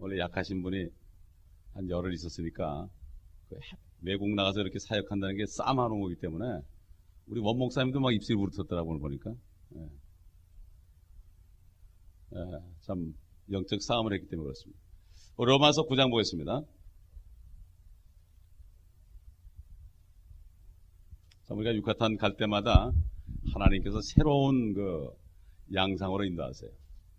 원래 약하신 분이 한 열흘 있었으니까 외국 나가서 이렇게 사역한다는 게 싸움하는 거기 때문에 우리 원 목사님도 막 입술이 부르텄더라고 오늘 보니까. 예. 예, 참 영적 싸움을 했기 때문에 그렇습니다. 로마서 9장 보겠습니다. 자, 우리가 유카탄 갈 때마다 하나님께서 새로운 그 양상으로 인도하세요.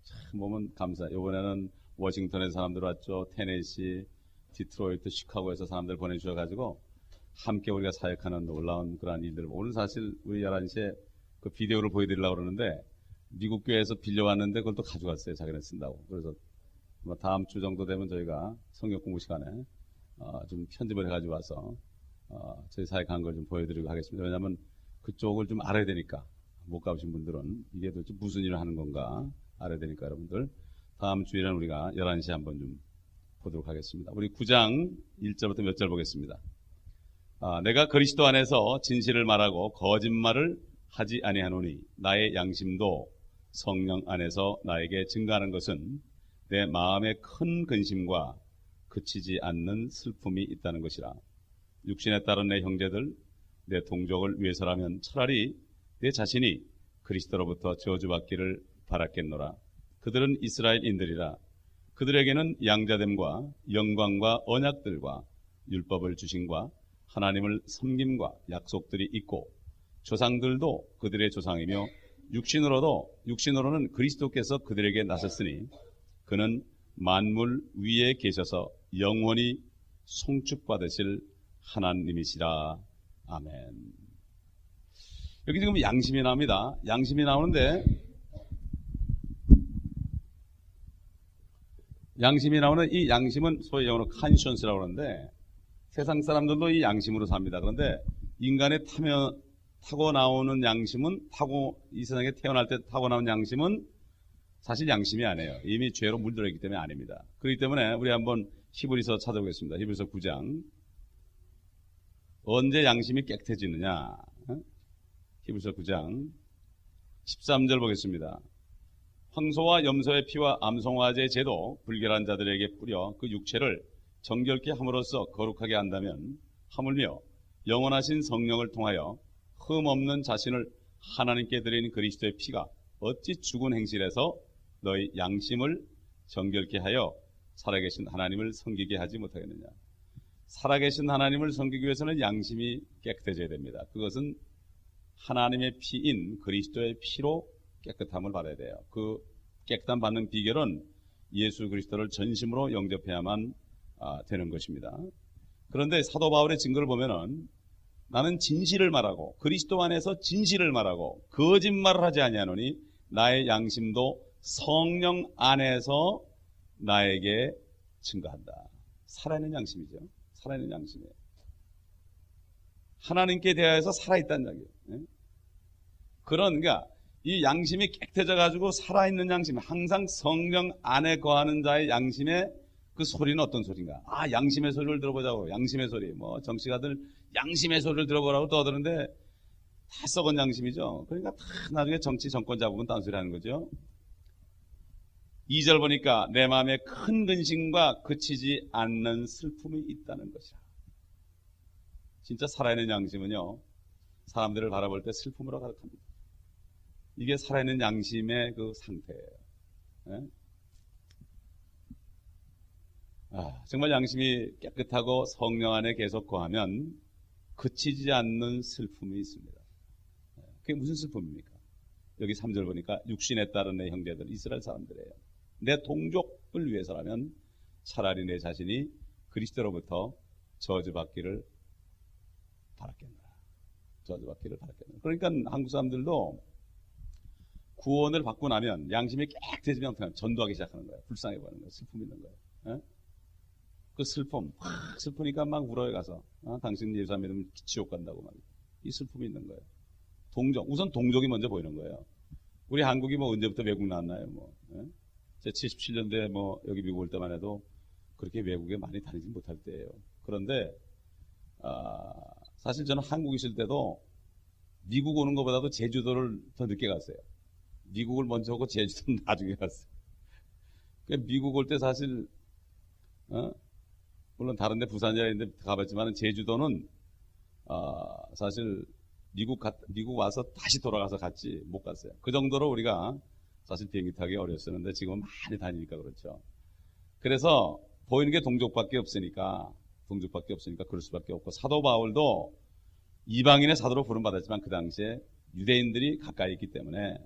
참 보면 감사. 이번에는 워싱턴에 사람들 왔죠. 테네시, 디트로이트, 시카고에서 사람들 보내주셔가지고 함께 우리가 사역하는 놀라운 그러한 일들. 오늘 사실 우리 11시에 그 비디오를 보여드리려고 그러는데 미국 교회에서 빌려왔는데 그걸 또 가져갔어요. 자기네 쓴다고. 그래서 다음 주 정도 되면 저희가 성경 공부 시간에 좀 편집을 해가지고 와서 저희 사역한 걸 좀 보여드리고 하겠습니다. 왜냐하면 그쪽을 좀 알아야 되니까 못 가보신 분들은 이게 도대체 무슨 일을 하는 건가 알아야 되니까 여러분들 다음 주일에는 우리가 11시에 한번 좀 보도록 하겠습니다. 우리 9장 1절부터 몇 절 보겠습니다. 내가 그리스도 안에서 진실을 말하고 거짓말을 하지 아니하노니 나의 양심도 성령 안에서 나에게 증거하는 것은 내 마음의 큰 근심과 그치지 않는 슬픔이 있다는 것이라. 육신에 따른 내 형제들, 내 동족을 위해서라면 차라리 내 자신이 그리스도로부터 저주받기를 바랐겠노라. 그들은 이스라엘인들이라. 그들에게는 양자됨과 영광과 언약들과 율법을 주심과 하나님을 섬김과 약속들이 있고 조상들도 그들의 조상이며 육신으로는 그리스도께서 그들에게 나섰으니 그는 만물 위에 계셔서 영원히 송축받으실 하나님이시라. 아멘. 여기 지금 양심이 나옵니다. 양심이 나오는데 양심이 나오는 이 양심은 소위 영어로 conscience라고 하는데 세상 사람들도 이 양심으로 삽니다. 그런데 인간의 타고 나오는 양심은 이 세상에 태어날 때 타고 나온 양심은 사실 양심이 아니에요. 이미 죄로 물들어 있기 때문에 아닙니다. 그렇기 때문에 우리 한번 히브리서 찾아보겠습니다. 히브리서 9장. 언제 양심이 깨끗해지느냐? 히브리서 9장 13절 보겠습니다. 황소와 염소의 피와 암송아지의 제도 불결한 자들에게 뿌려 그 육체를 정결케 함으로써 거룩하게 한다면 하물며 영원하신 성령을 통하여 흠없는 자신을 하나님께 드린 그리스도의 피가 어찌 죽은 행실에서 너희 양심을 정결케 하여 살아계신 하나님을 섬기게 하지 못하겠느냐. 살아계신 하나님을 섬기기 위해서는 양심이 깨끗해져야 됩니다. 그것은 하나님의 피인 그리스도의 피로 깨끗함을 받아야 돼요. 그 깨끗함 받는 비결은 예수 그리스도를 전심으로 영접해야만 되는 것입니다. 그런데 사도 바울의 증거를 보면은 나는 진실을 말하고 그리스도 안에서 진실을 말하고 거짓말을 하지 아니하노니 나의 양심도 성령 안에서 나에게 증거한다. 살아있는 양심이죠. 살아있는 양심이에요. 하나님께 대하여서 살아있다는 이야기예요. 그러니까 이 양심이 깨끗해져 가지고 살아있는 양심, 항상 성령 안에 거하는 자의 양심의 그 소리는 어떤 소리인가? 양심의 소리를 들어보자고. 양심의 소리. 정치가들 양심의 소리를 들어보라고 떠드는데 다 썩은 양심이죠. 그러니까 다 나중에 정치 정권 잡으면 딴소리 하는 거죠. 2절 보니까 내 마음에 큰 근심과 그치지 않는 슬픔이 있다는 것이라. 진짜 살아있는 양심은요, 사람들을 바라볼 때 슬픔으로 가득합니다. 이게 살아있는 양심의 그 상태예요. 정말 양심이 깨끗하고 성령 안에 계속 거하면 그치지 않는 슬픔이 있습니다. 그게 무슨 슬픔입니까? 여기 3절 보니까 육신에 따른 내 형제들 이스라엘 사람들이에요. 내 동족을 위해서라면 차라리 내 자신이 그리스도로부터 저주받기를 바랐겠노라. 저주받기를 바랐겠노라. 그러니까 한국 사람들도 구원을 받고 나면 양심이 깨끗해지면 전도하기 시작하는 거예요. 불쌍해 보이는 거예요. 슬픔이 있는 거예요. 그 슬픔, 슬프니까 막 울어요 가서. 당신 예수 안 믿으면 지옥 간다고 막. 이 슬픔이 있는 거예요. 우선 동족이 먼저 보이는 거예요. 우리 한국이 언제부터 외국 나왔나요? 제 77년대 여기 미국 올 때만 해도 그렇게 외국에 많이 다니지 못할 때예요. 그런데 사실 저는 한국 있을 때도 미국 오는 것보다도 제주도를 더 늦게 갔어요. 미국을 먼저 오고 제주도는 나중에 갔어요. 그러니까 미국 올 때 사실 어? 물론 다른데 부산이라 있는데 가봤지만 제주도는 사실 미국 와서 다시 돌아가서 갔지 못 갔어요. 그 정도로 우리가 사실 비행기 타기 어렸었는데 지금은 많이 다니니까 그렇죠. 그래서 보이는 게 동족밖에 없으니까 그럴 수밖에 없고, 사도 바울도 이방인의 사도로 부름받았지만 그 당시에 유대인들이 가까이 있기 때문에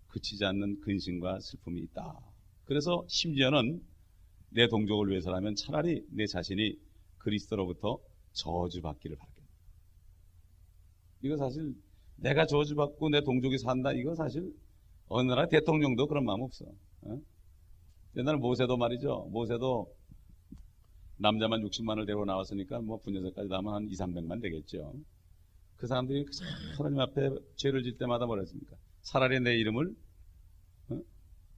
그치지 않는 근심과 슬픔이 있다. 그래서 심지어는 내 동족을 위해서라면 차라리 내 자신이 그리스도로부터 저주받기를 바랍니다. 이거 사실 내가 저주받고 내 동족이 산다, 이거 사실 어느 나라 대통령도 그런 마음 없어. 옛날 모세도 말이죠. 모세도 남자만 60만을 데리고 나왔으니까 뭐 분녀세까지 나면 한 2, 300만 되겠죠. 그 사람들이 하나님 앞에 죄를 질 때마다 뭐라 했습니까? 차라리 내 이름을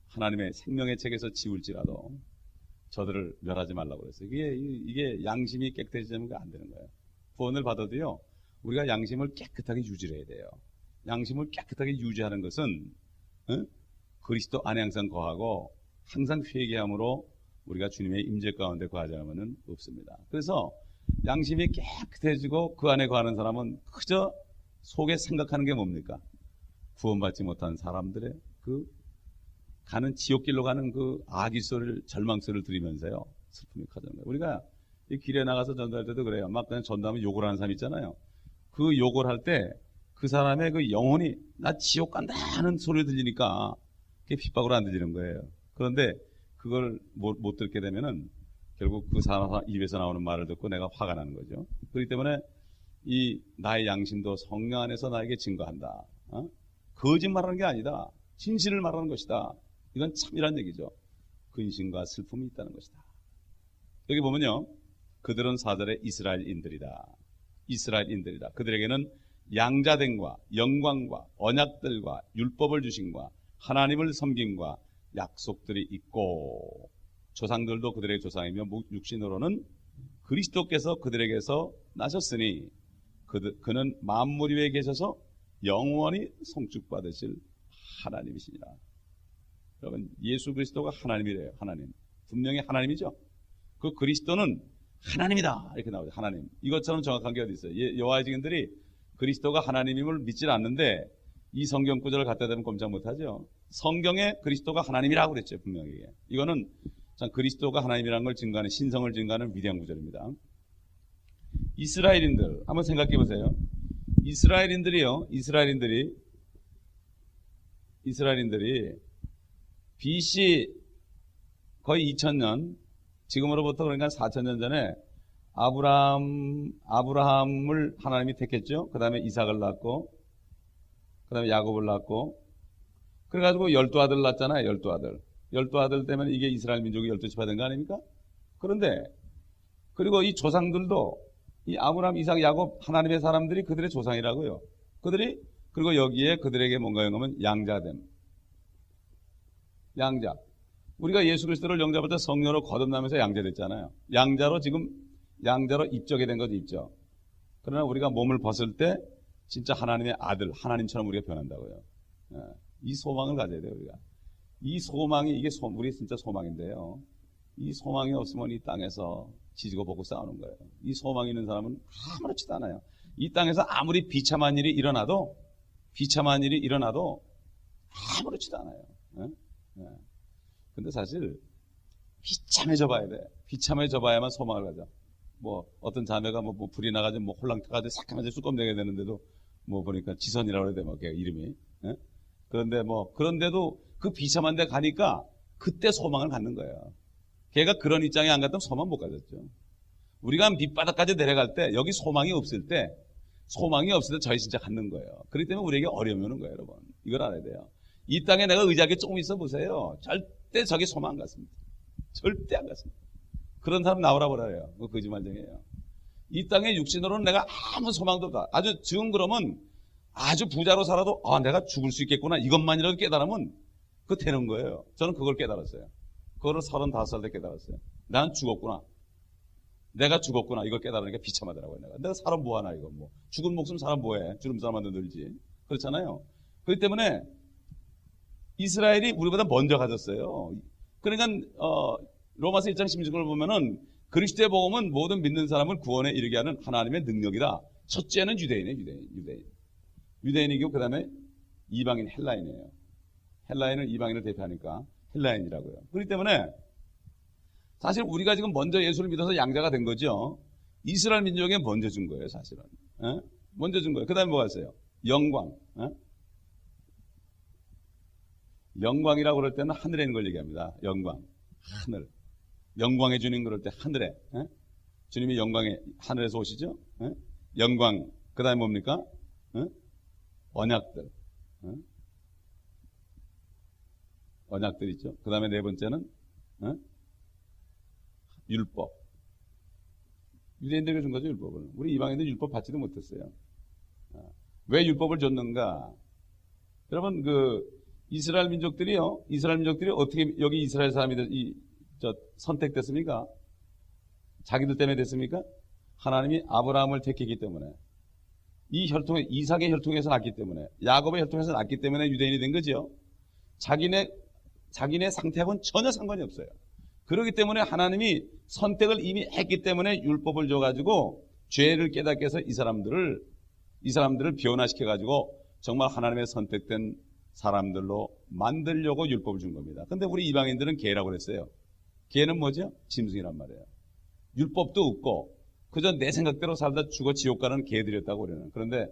하나님의 생명의 책에서 지울지라도 저들을 멸하지 말라고 그랬어요. 이게 양심이 깨끗해지면 안 되는 거예요. 구원을 받아도요, 우리가 양심을 깨끗하게 유지를 해야 돼요. 양심을 깨끗하게 유지하는 것은 그리스도 안에 항상 거하고 항상 회개함으로 우리가 주님의 임재 가운데 거하지 않으면 없습니다. 그래서 양심이 깨끗해지고 그 안에 거하는 사람은 그저 속에 생각하는 게 뭡니까? 구원받지 못한 사람들의 그 가는 지옥길로 가는 그 악의 소리를, 절망 소리를 들으면서요, 슬픔이 커지는 거예요. 우리가 이 길에 나가서 전도할 때도 그래요. 막 그냥 전도하면 욕을 하는 사람 있잖아요. 그 욕을 할 때 그 사람의 그 영혼이 나 지옥 간다 하는 소리를 들리니까 그게 핍박으로 안 들리는 거예요. 그런데 그걸 못 듣게 되면은 결국 그 사람 입에서 나오는 말을 듣고 내가 화가 나는 거죠. 그렇기 때문에 이 나의 양심도 성령 안에서 나에게 증거한다. 거짓말하는 게 아니다. 진실을 말하는 것이다. 이건 참이란 얘기죠. 근심과 슬픔이 있다는 것이다. 여기 보면요, 그들은 4절에 이스라엘인들이다. 이스라엘인들이다. 그들에게는 양자됨과 영광과 언약들과 율법을 주심과 하나님을 섬김과 약속들이 있고, 조상들도 그들의 조상이며 육신으로는 그리스도께서 그들에게서 나셨으니 그는 만물 위에 계셔서 영원히 송축받으실 하나님이시니라. 여러분, 예수 그리스도가 하나님이래요. 하나님. 분명히 하나님이죠. 그 그리스도는 하나님이다 이렇게 나오죠. 하나님. 이것처럼 정확한 게 어디 있어요? 여호와의 증인들이 그리스도가 하나님임을 믿질 않는데 이 성경 구절을 갖다 대면 꼼짝 못하죠. 성경에 그리스도가 하나님이라고 그랬죠. 분명히. 이거는 참 그리스도가 하나님이라는 걸 증거하는, 신성을 증거하는 위대한 구절입니다. 이스라엘인들 한번 생각해 보세요. 이스라엘인들이 BC 거의 2000년, 지금으로부터 그러니까 4000년 전에 아브라함을 하나님이 택했죠. 그 다음에 이삭을 낳고, 그 다음에 야곱을 낳고, 그래가지고 12아들 낳았잖아요. 12아들. 12아들 때문에 이게 이스라엘 민족이 12지파 된 거 아닙니까? 그런데, 그리고 이 조상들도 이 아브라함, 이삭, 야곱, 하나님의 사람들이 그들의 조상이라고요. 그리고 여기에 그들에게 뭔가 영하면 양자됨. 양자. 우리가 예수 그리스도를 영접할 때 성령으로 거듭나면서 양자됐잖아요. 양자로 입적이 된 거죠, 입적. 그러나 우리가 몸을 벗을 때 진짜 하나님의 아들, 하나님처럼 우리가 변한다고요. 이 소망을 가져야 돼요, 우리가. 이 소망이, 우리 진짜 소망인데요. 이 소망이 없으면 이 땅에서 지지고 볶고 싸우는 거예요. 이 소망이 있는 사람은 아무렇지도 않아요. 이 땅에서 아무리 비참한 일이 일어나도 아무렇지도 않아요. 근데 사실 비참해져 봐야 돼. 비참해져 봐야만 소망을 가져. 뭐 어떤 자매가 뭐 불이 나가지고 뭐 홀랑 타가지고 싹하면서 쑥검되게 되는데도 뭐 보니까 지선이라고 그래야 돼, 뭐 걔 이름이. 그런데도 그 비참한 데 가니까 그때 소망을 갖는 거예요. 걔가 그런 입장에 안 갔다면 소망 못 가졌죠. 우리가 밑바닥까지 내려갈 때, 여기 소망이 없을 때 저희 진짜 갖는 거예요. 그렇기 때문에 우리에게 어려움이 오는 거예요, 여러분. 이걸 알아야 돼요. 이 땅에 내가 의지하게 조금 있어 보세요. 절대 저기 소망 안 갔습니다. 절대 안 갔습니다. 그런 사람 나오라고 그래요. 그거 거짓말쟁이에요. 이 땅에 육신으로는 내가 아무 소망도 없다. 아주 지금 그러면 아주 부자로 살아도 내가 죽을 수 있겠구나, 이것만이라도 깨달으면 그거 되는 거예요. 저는 그걸 깨달았어요. 그거를 35살 때 깨달았어요. 난 죽었구나. 내가 죽었구나. 이걸 깨달으니까 비참하더라고요. 내가 사람 뭐하나, 이거 뭐. 죽은 목숨 사람 뭐해. 주름 사람한테 늘지. 그렇잖아요. 그렇기 때문에 이스라엘이 우리보다 먼저 가졌어요. 그러니까 로마서 1장 16절을 보면은 그리스도의 복음은 모든 믿는 사람을 구원에 이르게 하는 하나님의 능력이다. 첫째는 유대인이에요. 유대인이고 그 다음에 이방인 헬라인이에요. 헬라인은 이방인을 대표하니까 헬라인이라고요. 그렇기 때문에 사실 우리가 지금 먼저 예수를 믿어서 양자가 된 거죠. 이스라엘 민족에 먼저 준 거예요, 사실은. 먼저 준 거예요. 그 다음에 뭐가 있어요? 영광. 영광이라고 그럴 때는 하늘에 있는 걸 얘기합니다. 영광. 하늘. 영광의 주님 그럴 때 하늘에. 주님이 영광에 하늘에서 오시죠? 영광. 그 다음에 뭡니까? 언약들. 언약들 있죠. 그 다음에 네 번째는 율법. 유대인들에게 준 거죠, 율법을. 우리 이방인들 율법 받지도 못했어요. 왜 율법을 줬는가? 여러분, 이스라엘 민족들이 어떻게 여기 이스라엘 사람이 선택됐습니까? 자기들 때문에 됐습니까? 하나님이 아브라함을 택했기 때문에, 이삭의 혈통에서 났기 때문에, 야곱의 혈통에서 났기 때문에 유대인이 된 거죠. 자기네 상태하고는 전혀 상관이 없어요. 그렇기 때문에 하나님이 선택을 이미 했기 때문에 율법을 줘가지고 죄를 깨닫게 해서 이 사람들을 변화시켜가지고 정말 하나님의 선택된 사람들로 만들려고 율법을 준 겁니다. 근데 우리 이방인들은 개라고 그랬어요. 개는 뭐죠? 짐승이란 말이에요. 율법도 없고 그저 내 생각대로 살다 죽어 지옥 가는 개들이었다고 그러는. 그런데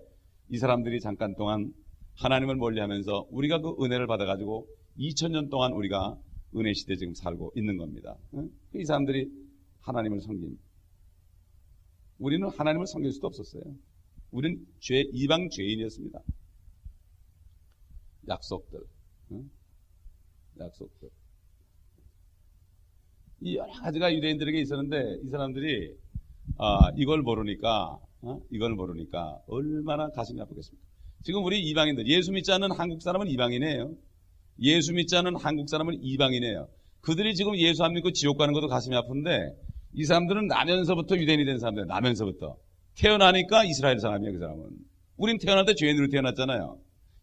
이 사람들이 잠깐 동안 하나님을 멀리하면서 우리가 그 은혜를 받아가지고 2000년 동안 우리가 은혜 시대에 지금 살고 있는 겁니다. 이 사람들이 하나님을 섬긴. 우리는 하나님을 섬길 수도 없었어요. 우리는 이방 죄인이었습니다. 약속들. 이 여러 가지가 유대인들에게 있었는데 이 사람들이 이걸 모르니까 얼마나 가슴이 아프겠습니까? 지금 우리 이방인들, 예수 믿지 않는 한국 사람은 이방인이에요. 예수 믿지 않는 한국 사람은 이방인이에요. 그들이 지금 예수 안 믿고 지옥 가는 것도 가슴이 아픈데 이 사람들은 나면서부터 유대인이 된 사람들, 나면서부터 태어나니까 이스라엘 사람이에요. 그 사람은. 우린 태어날 때 죄인으로 태어났잖아요.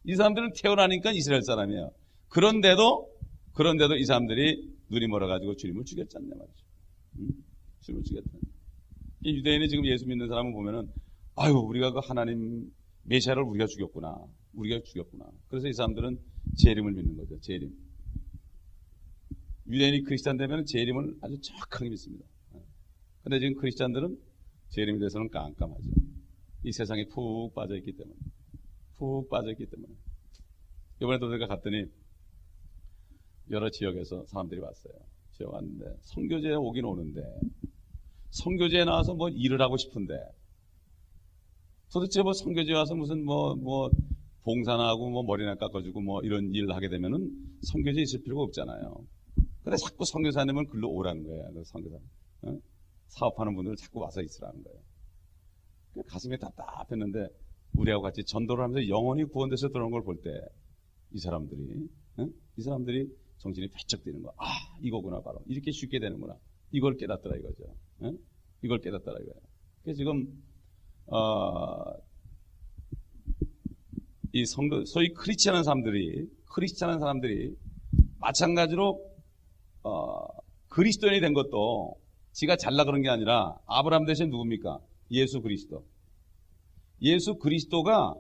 이 사람들은 태어나니까 이스라엘 사람이에요. 그런데도 이 사람들이 눈이 멀어가지고 주님을 죽였잖냐 말이죠. 주님을 죽였다. 이 유대인이 지금 예수 믿는 사람을 보면은 우리가 그 하나님 메시아를 우리가 죽였구나. 그래서 이 사람들은 재림을 믿는 거죠. 재림. 유대인이 크리스찬 되면 재림을 아주 정확하게 믿습니다. 근데 지금 크리스찬들은 재림에 대해서는 깜깜하죠. 이 세상에 푹 빠져있기 때문에. 이번에도 제가 갔더니 여러 지역에서 사람들이 왔어요. 지역 왔는데 선교제에 오긴 오는데 선교제에 나와서 뭐 일을 하고 싶은데 도대체 뭐 선교제 와서 무슨 봉사나 하고 머리나 깎아주고 이런 일을 하게 되면은 선교제에 있을 필요가 없잖아요. 근데 자꾸 선교사님을 글로 오라는 거예요. 선교사. 사업하는 분들을 자꾸 와서 있으라는 거예요. 가슴이 답답했는데 우리하고 같이 전도를 하면서 영원히 구원돼서 들어오는 걸 볼 때 이 사람들이 정신이 배쩍 뛰는 거야. 이거구나 바로. 이렇게 쉽게 되는구나. 이걸 깨닫더라 이거죠. 이걸 깨닫더라 이거예요. 그래서 지금 이 소위 크리스찬한 사람들이 마찬가지로 그리스도인이 된 것도 지가 잘나 그런 게 아니라 아브라함 대신 누굽니까? 예수 그리스도. 예수 그리스도가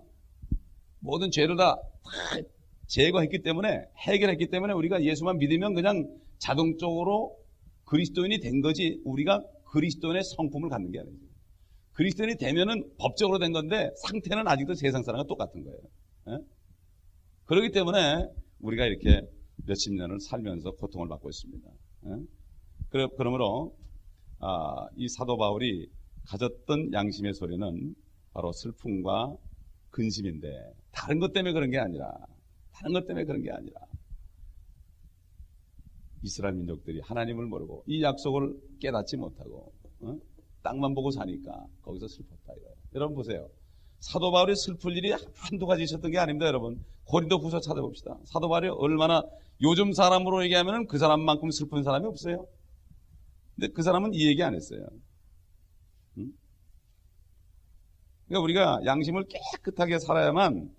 모든 죄를 다 제거했기 때문에, 해결했기 때문에 우리가 예수만 믿으면 그냥 자동적으로 그리스도인이 된 거지 우리가 그리스도인의 성품을 갖는 게 아니죠. 그리스도인이 되면은 법적으로 된 건데 상태는 아직도 세상 사람과 똑같은 거예요. 그렇기 때문에 우리가 이렇게 몇십 년을 살면서 고통을 받고 있습니다. 그러므로 이 사도 바울이 가졌던 양심의 소리는 바로 슬픔과 근심인데 다른 것 때문에 그런 게 아니라 이스라엘 민족들이 하나님을 모르고 이 약속을 깨닫지 못하고 땅만 보고 사니까 거기서 슬펐다 이거예요. 여러분 보세요. 사도 바울이 슬플 일이 한두 가지 있었던 게 아닙니다. 여러분 고린도 후서 찾아봅시다. 사도 바울이 얼마나 요즘 사람으로 얘기하면 그 사람만큼 슬픈 사람이 없어요. 근데 그 사람은 이 얘기 안 했어요. 그러니까 우리가 양심을 깨끗하게 살아야만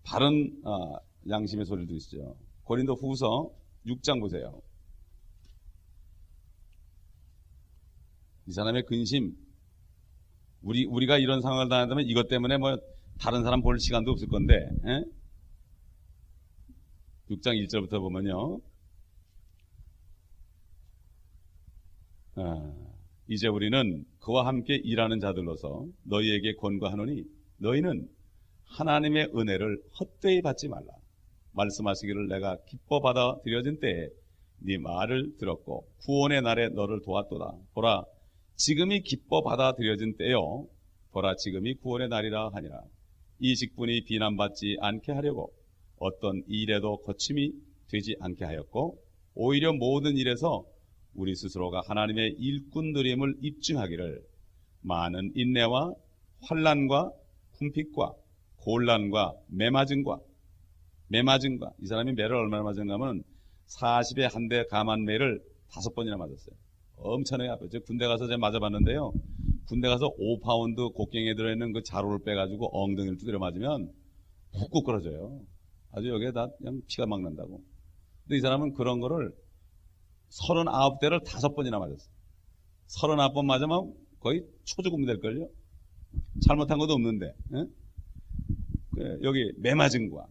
바른 양심의 소리를 들으시죠. 고린도 후서 6장 보세요. 이 사람의 근심, 우리가 이런 상황을 당한다면 이것 때문에 뭐 다른 사람 볼 시간도 없을 건데, 6장 1절부터 보면요. 이제 우리는 그와 함께 일하는 자들로서 너희에게 권고하노니 너희는 하나님의 은혜를 헛되이 받지 말라. 말씀하시기를 내가 기뻐 받아들여진 때에 네 말을 들었고 구원의 날에 너를 도왔도다. 보라 지금이 기뻐 받아들여진 때요. 보라 지금이 구원의 날이라 하니라. 이 직분이 비난받지 않게 하려고 어떤 일에도 거침이 되지 않게 하였고 오히려 모든 일에서 우리 스스로가 하나님의 일꾼들임을 입증하기를 많은 인내와 환난과 궁핍과 곤란과 매맞음과 이 사람이 매를 얼마나 맞은가 하면 40에 한 대 감한 매를 5번이나 맞았어요. 엄청나게 아파요. 제가 군대 가서 제가 맞아봤는데요. 군대 가서 5파운드 곡괭이에 들어있는 그 자루를 빼가지고 엉덩이를 두드려 맞으면 훅 끊어져요. 아주 여기에 다 그냥 피가 막 난다고. 근데 이 사람은 그런 거를 39대를 5번이나 맞았어요. 39번 맞으면 거의 초죽음 될걸요? 잘못한 것도 없는데. 여기 매맞음과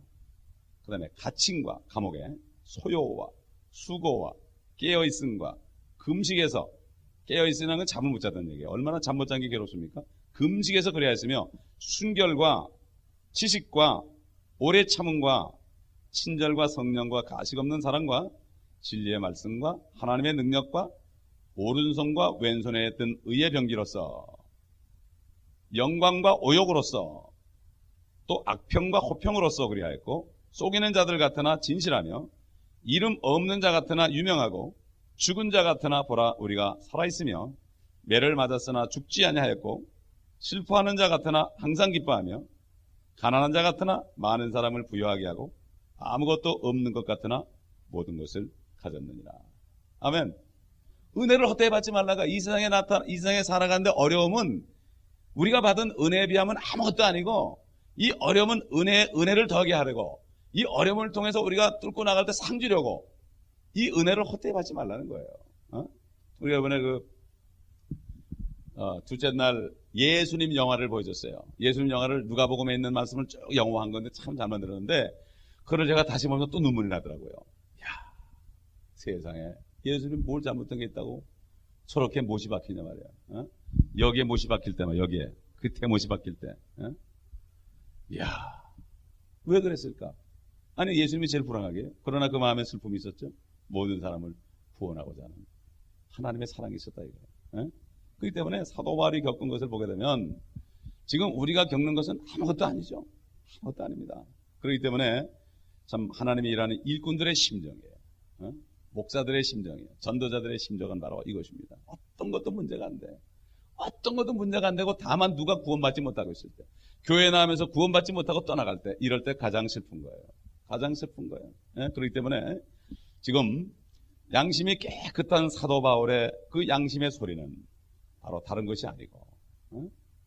그 다음에 갇힘과 감옥에 소요와 수고와 깨어있음과 금식에서 깨어있으면 건 잠을 못 자던 얘기예요. 얼마나 잠 못 잔 게 괴롭습니까? 금식에서 그래야 했으며 순결과 지식과 오래 참음과 친절과 성령과 가식 없는 사랑과 진리의 말씀과 하나님의 능력과 오른손과 왼손에 든 의의 병기로서 영광과 오욕으로서 또 악평과 호평으로서 그리야 했고 속이는 자들 같으나 진실하며 이름 없는 자 같으나 유명하고 죽은 자 같으나 보라 우리가 살아있으며 매를 맞았으나 죽지 아니하였고 슬퍼하는 자 같으나 항상 기뻐하며 가난한 자 같으나 많은 사람을 부유하게 하고 아무것도 없는 것 같으나 모든 것을 가졌느니라. 아멘. 은혜를 헛되이 받지 말라가 이 세상에 살아가는데 어려움은 우리가 받은 은혜에 비하면 아무것도 아니고 이 어려움은 은혜를 더하게 하려고 이 어려움을 통해서 우리가 뚫고 나갈 때 상 주려고 이 은혜를 헛되이 받지 말라는 거예요. 우리가 이번에 둘째 날 예수님 영화를 보여줬어요. 예수님 영화를 누가복음에 있는 말씀을 쭉 영어한 건데 참 잘 만들었는데 그걸 제가 다시 보면서 또 눈물이 나더라고요. 야, 세상에 예수님 뭘 잘못한 게 있다고 저렇게 못이 박히냐 말이야. 여기에 못이 박힐 때만 여기에 그때 못이 박힐 때. 야, 왜 그랬을까? 아니 예수님이 제일 불안하게 그러나 그 마음에 슬픔이 있었죠. 모든 사람을 구원하고자 하는 하나님의 사랑이 있었다 이거예요. 그렇기 때문에 사도 바울이 겪은 것을 보게 되면 지금 우리가 겪는 것은 아무것도 아니죠. 아무것도 아닙니다. 그렇기 때문에 참 하나님이 일하는 일꾼들의 심정이에요. 목사들의 심정이에요. 전도자들의 심정은 바로 이것입니다. 어떤 것도 문제가 안 돼. 어떤 것도 문제가 안 되고 다만 누가 구원받지 못하고 있을 때 교회 나오면서 구원받지 못하고 떠나갈 때 이럴 때 가장 슬픈 거예요. 가장 슬픈 거예요. 그렇기 때문에 지금 양심이 깨끗한 사도 바울의 그 양심의 소리는 바로 다른 것이 아니고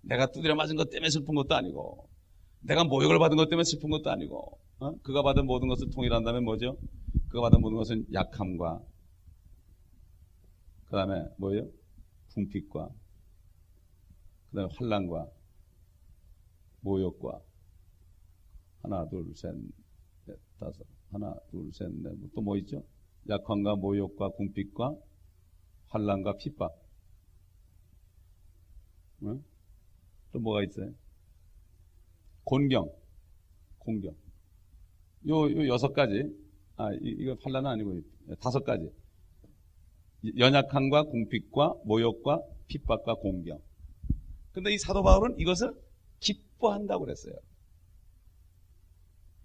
내가 두드려 맞은 것 때문에 슬픈 것도 아니고 내가 모욕을 받은 것 때문에 슬픈 것도 아니고 그가 받은 모든 것을 통일한다면 뭐죠? 그가 받은 모든 것은 약함과 그 다음에 뭐예요? 궁핍과 그 다음에 환난과 모욕과 하나 둘 셋 넷 다섯 하나 둘 셋 넷 또 뭐 있죠? 약함과 모욕과 궁핍과 환난과 핍박 또 뭐가 있어요? 공경 요 6가지 이거 환난은 아니고 5가지 연약함과 궁핍과 모욕과 핍박과 공경. 근데 이 사도 바울은 이것을 기뻐한다고 그랬어요.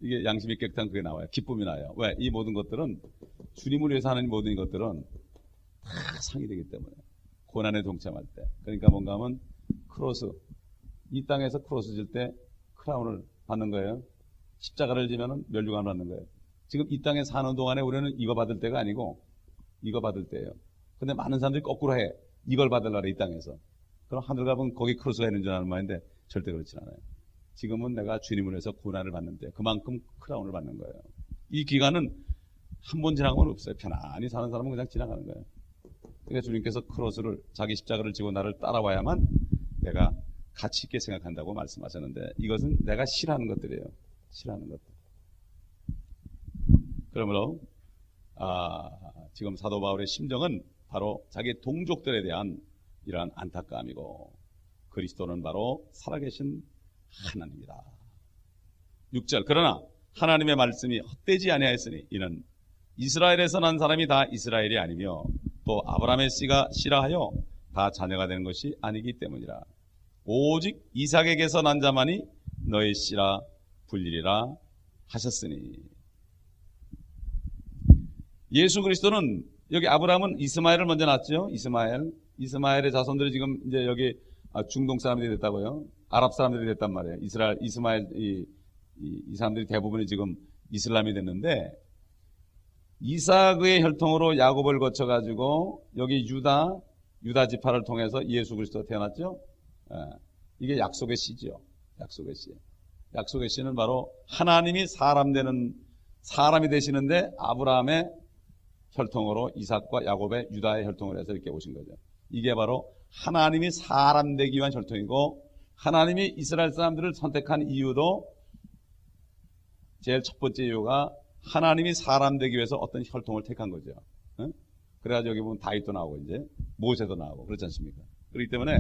이게 양심이 깨끗한 그게 나와요. 기쁨이 나요. 왜? 이 모든 것들은 주님을 위해서 하는 모든 것들은 다 상이 되기 때문에 고난에 동참할 때 그러니까 뭔가 하면 크로스 이 땅에서 크로스 질 때 크라운을 받는 거예요. 십자가를 지면은 멸류관을 받는 거예요. 지금 이 땅에 사는 동안에 우리는 이거 받을 때가 아니고 이거 받을 때예요. 근데 많은 사람들이 거꾸로 해. 이걸 받으려고 이 땅에서. 그럼 하늘 가면 거기 크로스가 있는 줄 아는 말인데 절대 그렇지 않아요. 지금은 내가 주님을 위해서 고난을 받는데 그만큼 크라운을 받는 거예요. 이 기간은 한 번 지나가면 없어요. 편안히 사는 사람은 그냥 지나가는 거예요. 그러니까 주님께서 크로스를, 자기 십자가를 지고 나를 따라와야만 내가 가치 있게 생각한다고 말씀하셨는데, 이것은 내가 싫어하는 것들이에요. 싫어하는 것들. 그러므로 지금 사도 바울의 심정은 바로 자기 동족들에 대한 이러한 안타까움이고, 그리스도는 바로 살아계신 하나님이다. 6절, 그러나 하나님의 말씀이 헛되지 아니하였으니 이는 이스라엘에서 난 사람이 다 이스라엘이 아니며 또 아브라함의 씨가 씨라하여 다 자녀가 되는 것이 아니기 때문이라. 오직 이삭에게서 난 자만이 너의 씨라 불리리라 하셨으니. 예수 그리스도는, 여기 아브라함은 이스마엘을 먼저 낳았죠. 이스마엘의 자손들이 지금 이제 여기 중동 사람들이 됐다고요. 아랍 사람들이 됐단 말이에요. 이스마엘 이 사람들이 대부분이 지금 이슬람이 됐는데, 이삭의 혈통으로 야곱을 거쳐가지고 여기 유다 지파를 통해서 예수 그리스도가 태어났죠. 이게 약속의 씨죠. 약속의 씨. 약속의 씨는 바로 하나님이 사람이 되시는데 아브라함의 혈통으로 이삭과 야곱의 유다의 혈통으로 해서 이렇게 오신 거죠. 이게 바로 하나님이 사람 되기 위한 혈통이고, 하나님이 이스라엘 사람들을 선택한 이유도 제일 첫 번째 이유가 하나님이 사람 되기 위해서 어떤 혈통을 택한 거죠. 그래가지고 여기 보면 다윗도 나오고 이제 모세도 나오고 그렇지 않습니까? 그렇기 때문에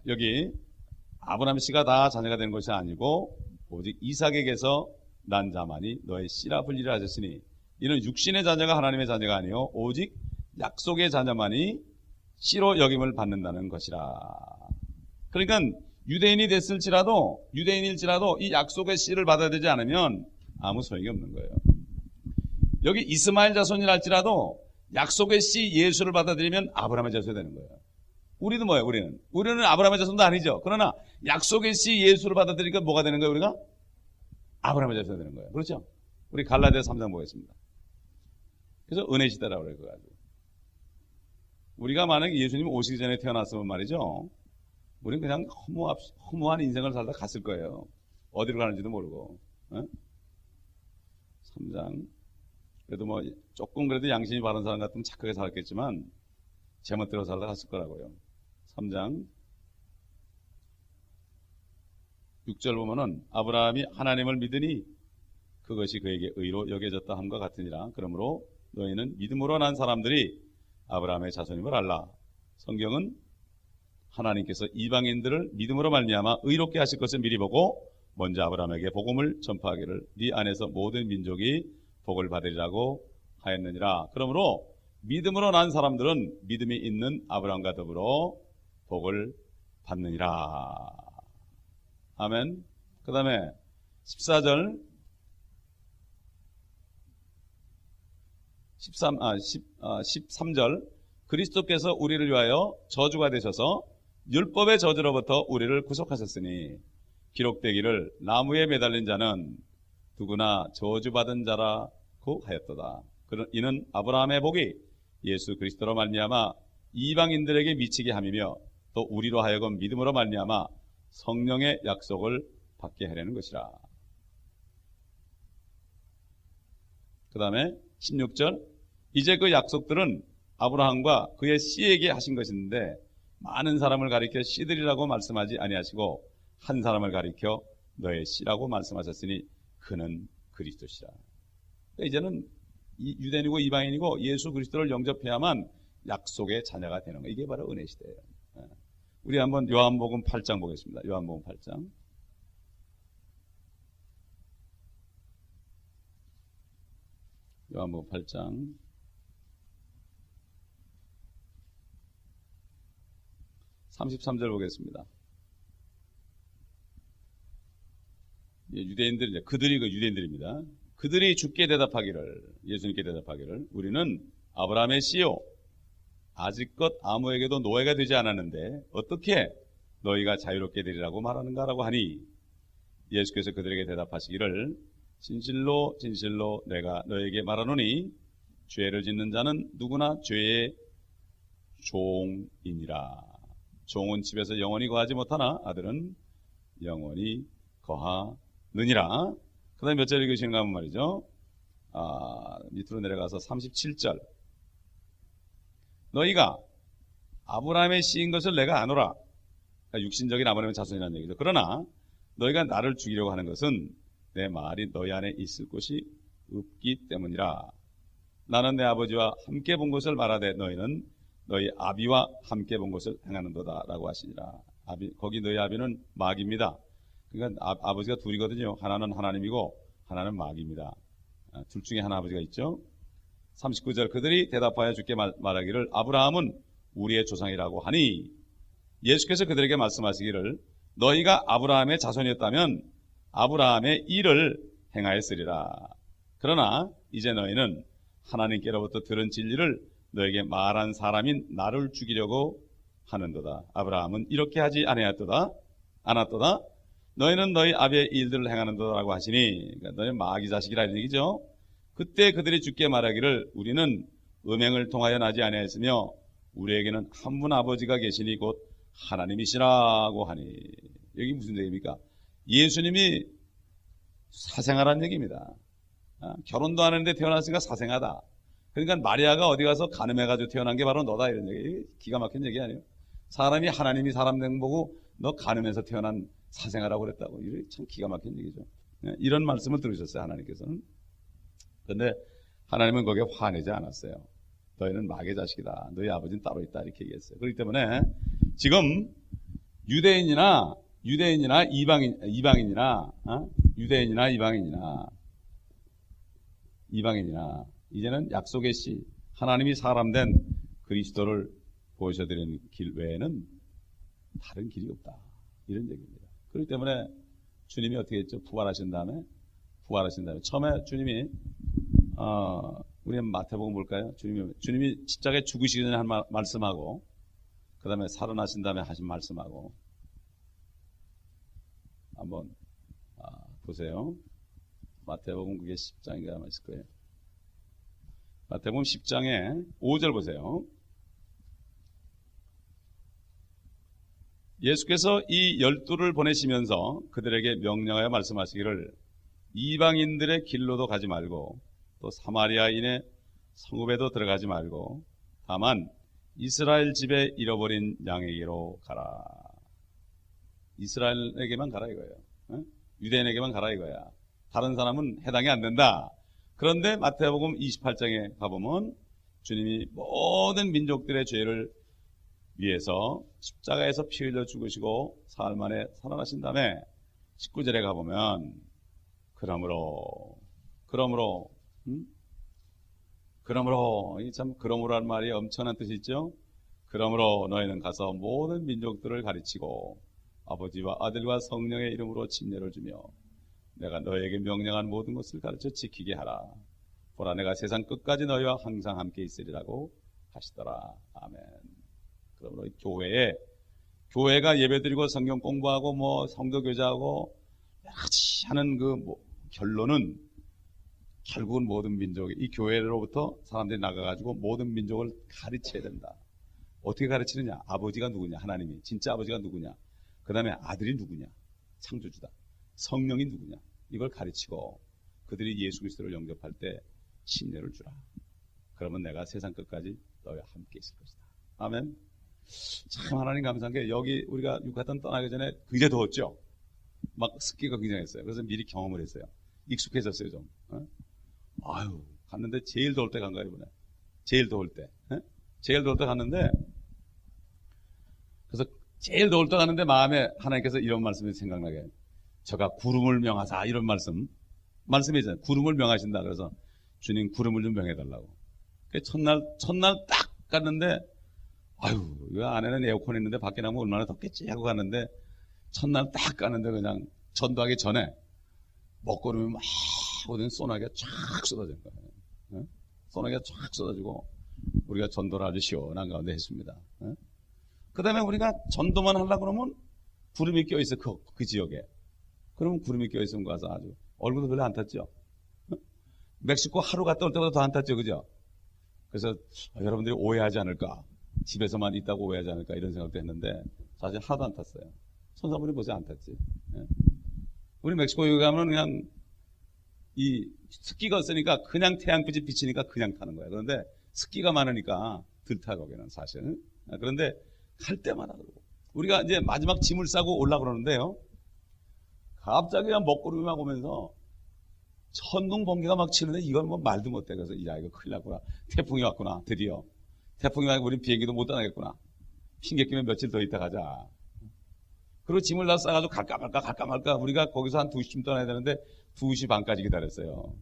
여기 아브라함 씨가 다 자녀가 되는 것이 아니고 오직 이삭에게서 난 자만이 너의 씨라 불리라 하셨으니 이는 육신의 자녀가 하나님의 자녀가 아니요 오직 약속의 자녀만이 씨로 여김을 받는다는 것이라. 그러니까 유대인일지라도 이 약속의 씨를 받아야 되지 않으면 아무 소용이 없는 거예요. 여기 이스마엘 자손이라 할지라도 약속의 씨 예수를 받아들이면 아브라함의 자손이 되는 거예요. 우리도 뭐예요? 우리는 아브라함의 자손도 아니죠. 그러나 약속의 씨 예수를 받아들이니까 뭐가 되는 거예요? 우리가 아브라함의 자손이 되는 거예요. 그렇죠? 우리 갈라디아 3장 보겠습니다. 그래서 은혜 시대라고 그래요. 그거 가지고 우리가 만약에 예수님 오시기 전에 태어났으면 말이죠, 우리는 그냥 허무한 인생을 살다 갔을 거예요. 어디로 가는지도 모르고. 3장. 그래도 뭐 조금 그래도 양심이 바른 사람 같으면 착하게 살았겠지만 제멋대로 살다 갔을 거라고요. 3장 6절 보면은 아브라함이 하나님을 믿으니 그것이 그에게 의로 여겨졌다 함과 같으니라. 그러므로 너희는 믿음으로 난 사람들이 아브라함의 자손임을 알라. 성경은 하나님께서 이방인들을 믿음으로 말미암아 의롭게 하실 것을 미리 보고 먼저 아브라함에게 복음을 전파하기를 네 안에서 모든 민족이 복을 받으리라고 하였느니라. 그러므로 믿음으로 난 사람들은 믿음이 있는 아브라함과 더불어 복을 받느니라. 아멘. 그 다음에 14절 13절 그리스도께서 우리를 위하여 저주가 되셔서 율법의 저주로부터 우리를 구속하셨으니 기록되기를 나무에 매달린 자는 누구나 저주받은 자라고 하였도다. 이는 아브라함의 복이 예수 그리스도로 말미암아 이방인들에게 미치게 함이며 또 우리로 하여금 믿음으로 말미암아 성령의 약속을 받게 하려는 것이라. 그 다음에 16절 이제 그 약속들은 아브라함과 그의 씨에게 하신 것인데 많은 사람을 가리켜 씨들이라고 말씀하지 아니하시고 한 사람을 가리켜 너의 씨라고 말씀하셨으니 그는 그리스도시라. 그러니까 이제는 유대인이고 이방인이고 예수 그리스도를 영접해야만 약속의 자녀가 되는 거예요. 이게 바로 은혜 시대예요. 우리 한번 요한복음 8장 보겠습니다. 요한복음 8장. 요한복음 8장 33절 보겠습니다. 유대인들, 그들이 그 유대인들입니다. 그들이 주께 대답하기를, 예수님께 대답하기를 우리는 아브라함의 씨요 아직껏 아무에게도 노예가 되지 않았는데 어떻게 너희가 자유롭게 되리라고 말하는가라고 하니 예수께서 그들에게 대답하시기를 진실로 진실로 내가 너에게 말하노니 죄를 짓는 자는 누구나 죄의 종이니라. 종은 집에서 영원히 거하지 못하나 아들은 영원히 거하느니라. 그 다음에 몇 절 읽으시는가 하면 말이죠. 밑으로 내려가서 37절 너희가 아브라함의 씨인 것을 내가 아노라. 그러니까 육신적인 아브라함의 자손이라는 얘기죠. 그러나 너희가 나를 죽이려고 하는 것은 내 말이 너희 안에 있을 곳이 없기 때문이라. 나는 내 아버지와 함께 본 것을 말하되 너희는 너희 아비와 함께 본 것을 행하는도다 라고 하시니라. 거기 너희 아비는 마귀입니다. 그러니까 아버지가 둘이거든요. 하나는 하나님이고 하나는 마귀입니다. 둘 중에 하나 아버지가 있죠. 39절 그들이 대답하여 주께 말하기를 아브라함은 우리의 조상이라고 하니 예수께서 그들에게 말씀하시기를 너희가 아브라함의 자손이었다면 아브라함의 일을 행하였으리라. 그러나 이제 너희는 하나님께로부터 들은 진리를 너에게 말한 사람인 나를 죽이려고 하는도다. 아브라함은 이렇게 하지 않았도다. 너희는 너희 아비의 일들을 행하는도다라고 하시니 그러니까 너희 마귀 자식이라는 얘기죠. 그때 그들이 주께 말하기를 우리는 음행을 통하여 나지 아니하였으며 우리에게는 한 분 아버지가 계시니 곧 하나님이시라고 하니. 여기 무슨 얘기입니까? 예수님이 사생아라는 얘기입니다. 결혼도 안 했는데 태어났으니까 사생아다. 그러니까 마리아가 어디 가서 가늠해가지고 태어난 게 바로 너다 이런 얘기. 기가 막힌 얘기 아니에요? 사람이 하나님이 사람 된 보고 너 가늠해서 태어난 사생아라고 그랬다고. 이게 참 기가 막힌 얘기죠. 이런 말씀을 들으셨어요 하나님께서는. 그런데 하나님은 거기에 화내지 않았어요. 너희는 마귀의 자식이다. 너희 아버지는 따로 있다 이렇게 얘기했어요. 그렇기 때문에 지금 유대인이나 이방인이나 이제는 약속의 씨 하나님이 사람된 그리스도를 보여드리는 길 외에는 다른 길이 없다 이런 얘기입니다. 그렇기 때문에 주님이 어떻게 했죠? 부활하신 다음에 처음에 주님이 우리 마태복음 볼까요? 주님이 십자가에 죽으시기 전에 한 말씀하고 그 다음에 살아나신 다음에 하신 말씀하고 한번 보세요. 마태복음 그게 10장인가 아마 있을 거예요. 마태복음 10장에 5절 보세요. 예수께서 이 12를 보내시면서 그들에게 명령하여 말씀하시기를 이방인들의 길로도 가지 말고 또 사마리아인의 성읍에도 들어가지 말고 다만 이스라엘 집에 잃어버린 양에게로 가라. 이스라엘에게만 가라 이거예요. 유대인에게만 가라 이거야. 다른 사람은 해당이 안 된다. 그런데 마태복음 28장에 가보면 주님이 모든 민족들의 죄를 위해서 십자가에서 피 흘려 죽으시고 사흘 만에 살아나신 다음에 19절에 가보면 그러므로 이 참 그러므로라는 말이 엄청난 뜻이 있죠. 그러므로 너희는 가서 모든 민족들을 가르치고 아버지와 아들과 성령의 이름으로 침례를 주며 내가 너희에게 명령한 모든 것을 가르쳐 지키게 하라. 보라 내가 세상 끝까지 너희와 항상 함께 있으리라고 하시더라. 아멘. 그러므로 교회가 예배드리고 성경 공부하고 성도 교제하고 여러 가지 하는 결론은 결국은 모든 민족이 이 교회로부터 사람들이 나가가지고 모든 민족을 가르쳐야 된다. 어떻게 가르치느냐? 아버지가 누구냐? 하나님이. 진짜 아버지가 누구냐? 그 다음에 아들이 누구냐? 창조주다. 성령이 누구냐? 이걸 가르치고 그들이 예수 그리스도를 영접할 때 침례를 주라. 그러면 내가 세상 끝까지 너희와 함께 있을 것이다. 아멘. 참 하나님 감사한 게 여기 우리가 유카탄 떠나기 전에 굉장히 더웠죠. 막 습기가 굉장했어요. 그래서 미리 경험을 했어요. 익숙해졌어요 좀. 갔는데 제일 더울 때 간 거예요 이번에. 제일 더울 때. 제일 더울 때 갔는데 그래서 제일 더울 때 갔는데 마음에 하나님께서 이런 말씀이 생각나게 저가 구름을 명하사 이런 말씀이잖아요. 구름을 명하신다. 그래서 주님 구름을 좀 명해달라고. 첫날 딱 갔는데 이 안에는 에어컨이 있는데 밖에 나면 얼마나 덥겠지 하고 갔는데 첫날 딱 가는데 그냥 전도하기 전에 먹구름이 막 오는 소나기가 쫙 쏟아진 거예요. 소나기가 쫙 쏟아지고 우리가 전도를 아주 시원한 가운데 했습니다. 그 다음에 우리가 전도만 하려고 그러면 구름이 껴있어 그 지역에. 그러면 구름이 껴있으면 가서 아주 얼굴도 별로 안 탔죠. 멕시코 하루 갔다 올 때보다 더 안 탔죠. 그죠? 그래서 여러분들이 오해하지 않을까, 집에서만 있다고 오해하지 않을까 이런 생각도 했는데 사실 하나도 안 탔어요. 천사분이 보세요. 안 탔지. 우리 멕시코 여기 가면 그냥 이 습기가 없으니까 그냥 태양빛이 비치니까 그냥 타는 거야. 그런데 습기가 많으니까 들타 거기는 사실. 그런데 갈 때마다 그러고 우리가 이제 마지막 짐을 싸고 올라 그러는데요. 갑자기 그냥 먹구름이 막 오면서 천둥 번개가 막 치는데 이건 뭐 말도 못해. 그래서 야 이거 큰일 났구나. 태풍이 왔구나. 드디어 태풍이 와서 우리 비행기도 못 떠나겠구나. 핑계 끼면 며칠 더 있다 가자. 그리고 짐을 다 싸가지고 갈까 말까 우리가 거기서 한 2시쯤 떠나야 되는데 2시 반까지 기다렸어요.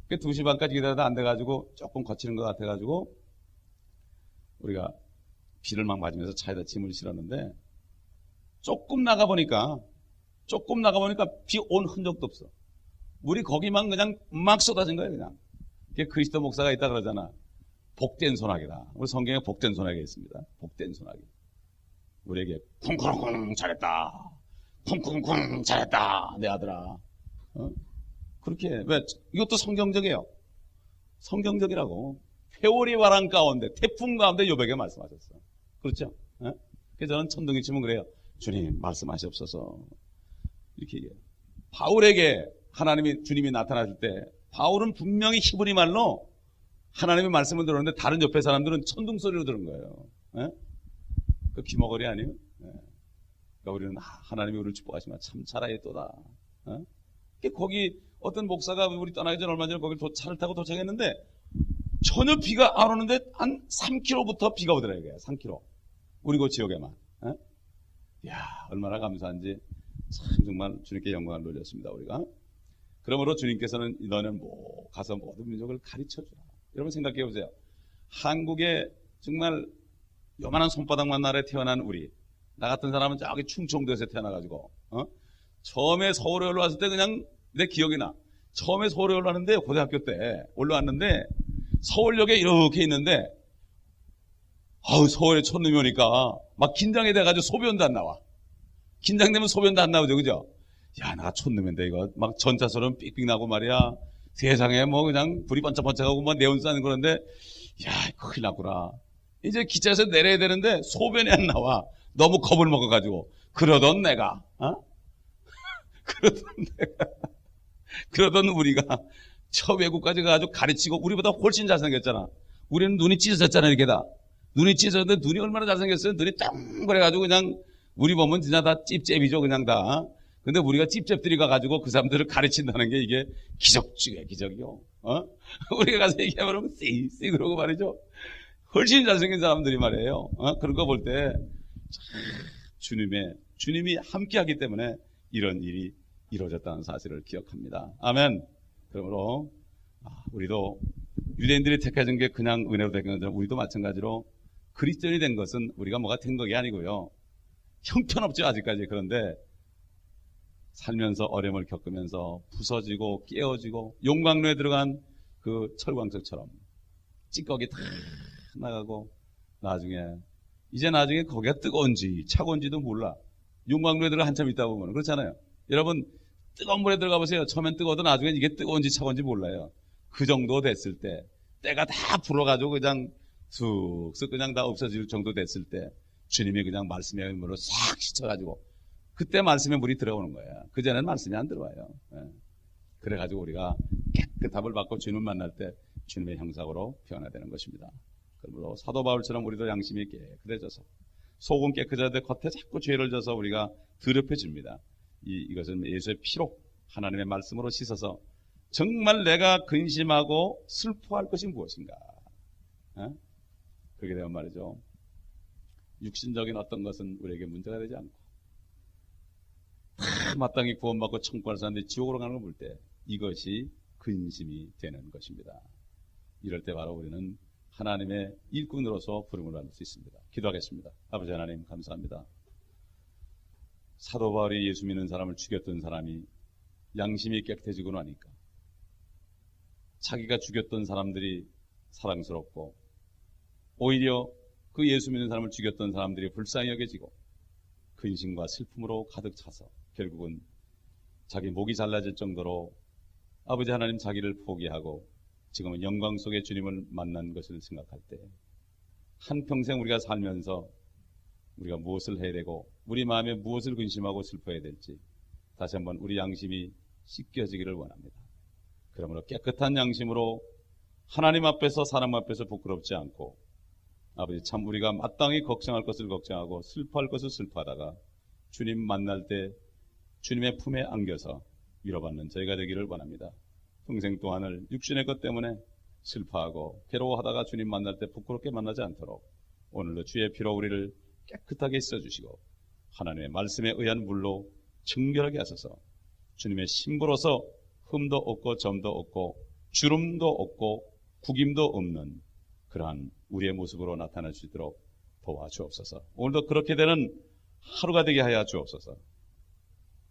2시 반까지 기다려도 안 돼가지고 조금 거치는 것 같아가지고 우리가 비를 막 맞으면서 차에다 짐을 실었는데 조금 나가보니까 비 온 흔적도 없어. 물이 거기만 그냥 막 쏟아진 거예요. 그냥. 그게 그리스도 목사가 있다 그러잖아. 복된 소나기다. 우리 성경에 복된 소나기가 있습니다. 복된 소나기. 우리에게 쿵쿵쿵 잘했다. 쿵쿵쿵 잘했다. 내 아들아. 그렇게 왜 이것도 성경적이에요. 성경적이라고. 회오리 바람 가운데 태풍 가운데 요백에 말씀하셨어. 그렇죠? 그래서 저는 천둥이 치면 그래요. 주님 말씀하시옵소서. 이렇게 얘기해요. 바울에게 주님이 나타나실 때 바울은 분명히 히브리 말로 하나님의 말씀을 들었는데 다른 옆에 사람들은 천둥 소리로 들은 거예요. 그 귀머거리 아니에요? 그러니까 우리는 하나님이 우리를 축복하시면 참 잘하에 또다. 거기 어떤 목사가 우리 떠나기 전 얼마 전에 거기 차를 타고 도착했는데 전혀 비가 안 오는데 한 3km부터 비가 오더라고요. 3km. 우리 그 지역에만. 이야 얼마나 감사한지 참 정말 주님께 영광을 돌렸습니다. 우리가. 그러므로 주님께서는 너는 가서 모든 민족을 가르쳐주라. 여러분 생각해 보세요. 한국에 정말 요만한 손바닥만 나라에 태어난 우리 나 같은 사람은 저기 충청도에서 태어나가지고 처음에 서울에 올라왔을 때 그냥 내 기억이 나. 처음에 서울에 올라왔는데 고등학교 때 올라왔는데 서울역에 이렇게 있는데 서울에 첫눈이 오니까 막 긴장이 돼가지고 소변도 안 나와. 긴장되면 소변도 안 나오죠. 그죠? 야, 나 촌놈인데 이거 막 전차처럼 삑삑 나고 말이야. 세상에 뭐 그냥 불이 번쩍번쩍하고 뭐 네온 싸는 그런데 야, 큰일 났구나. 이제 기차에서 내려야 되는데 소변이 안 나와. 너무 겁을 먹어가지고. 그러던 우리가 저 외국까지 가가지고 가르치고 우리보다 훨씬 잘생겼잖아. 우리는 눈이 찢어졌잖아. 이렇게 다. 눈이 찢어졌는데 눈이 얼마나 잘생겼어요. 눈이 똥그래가지고 그냥 우리 보면 진짜 다 찝찝이죠. 그냥 다. 근데 우리가 찝찝들이 가가지고 그 사람들을 가르친다는 게 이게 기적 중에 기적이요. 우리가 가서 얘기하면 쎄 그러고 말이죠. 훨씬 잘생긴 사람들이 말이에요. 그런 거 볼 때 주님이 함께하기 때문에 이런 일이 이루어졌다는 사실을 기억합니다. 아멘. 그러므로 우리도 유대인들이 택해진 게 그냥 은혜로 된 건 아니라 우리도 마찬가지로 그리스도인이 된 것은 우리가 뭐가 된 것이 아니고요. 형편없죠 아직까지. 그런데 살면서 어려움을 겪으면서 부서지고 깨어지고 용광로에 들어간 그 철광석처럼 찌꺼기 다 나가고 나중에 거기가 뜨거운지 차가운지도 몰라. 용광로에 들어가 한참 있다 보면 그렇잖아요. 여러분 뜨거운 물에 들어가 보세요. 처음엔 뜨거워도 나중에 이게 뜨거운지 차가운지 몰라요. 그 정도 됐을 때 때가 다 불어가지고 그냥 쑥쑥 그냥 다 없어질 정도 됐을 때 주님이 그냥 말씀의 물로 싹 씻어가지고 그때 말씀의 물이 들어오는 거예요. 그전에는 말씀이 안 들어와요. 그래가지고 우리가 깨끗함을 받고 주님을 만날 때 주님의 형상으로 변화되는 것입니다. 그러므로 사도 바울처럼 우리도 양심이 깨끗해져서 속은 깨끗해져도 겉에 자꾸 죄를 져서 우리가 더럽혀집니다. 이것은 예수의 피로 하나님의 말씀으로 씻어서 정말 내가 근심하고 슬퍼할 것이 무엇인가. 그렇게 되면 말이죠. 육신적인 어떤 것은 우리에게 문제가 되지 않고 마땅히 구원받고 천국을 사는데 지옥으로 가는 걸 볼 때 이것이 근심이 되는 것입니다. 이럴 때 바로 우리는 하나님의 일꾼으로서 부름을 받을 수 있습니다. 기도하겠습니다. 아버지 하나님 감사합니다. 사도 바울이 예수 믿는 사람을 죽였던 사람이 양심이 깨끗해지고 나니까 자기가 죽였던 사람들이 사랑스럽고 오히려 그 예수 믿는 사람을 죽였던 사람들이 불쌍히 여겨지고 근심과 슬픔으로 가득 차서 결국은 자기 목이 잘라질 정도로 아버지 하나님 자기를 포기하고 지금은 영광 속에 주님을 만난 것을 생각할 때 한평생 우리가 살면서 우리가 무엇을 해야 되고 우리 마음에 무엇을 근심하고 슬퍼해야 될지 다시 한번 우리 양심이 씻겨지기를 원합니다. 그러므로 깨끗한 양심으로 하나님 앞에서 사람 앞에서 부끄럽지 않고 아버지, 참 우리가 마땅히 걱정할 것을 걱정하고 슬퍼할 것을 슬퍼하다가 주님 만날 때 주님의 품에 안겨서 위로받는 저희가 되기를 원합니다. 평생 동안을 육신의 것 때문에 슬퍼하고 괴로워하다가 주님 만날 때 부끄럽게 만나지 않도록 오늘도 주의 피로 우리를 깨끗하게 씻어주시고 하나님의 말씀에 의한 물로 정결하게 하소서. 주님의 신부로서 흠도 없고 점도 없고 주름도 없고 구김도 없는 그러한 우리의 모습으로 나타날 수 있도록 도와주옵소서. 오늘도 그렇게 되는 하루가 되게 하여 주옵소서.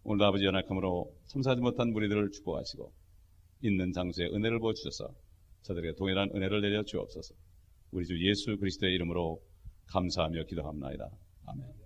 오늘도 아버지 연약함으로 참사하지 못한 무리들을 축복하시고 있는 장소에 은혜를 부어주셔서 저들에게 동일한 은혜를 내려 주옵소서. 우리 주 예수 그리스도의 이름으로 감사하며 기도합나이다. 아멘.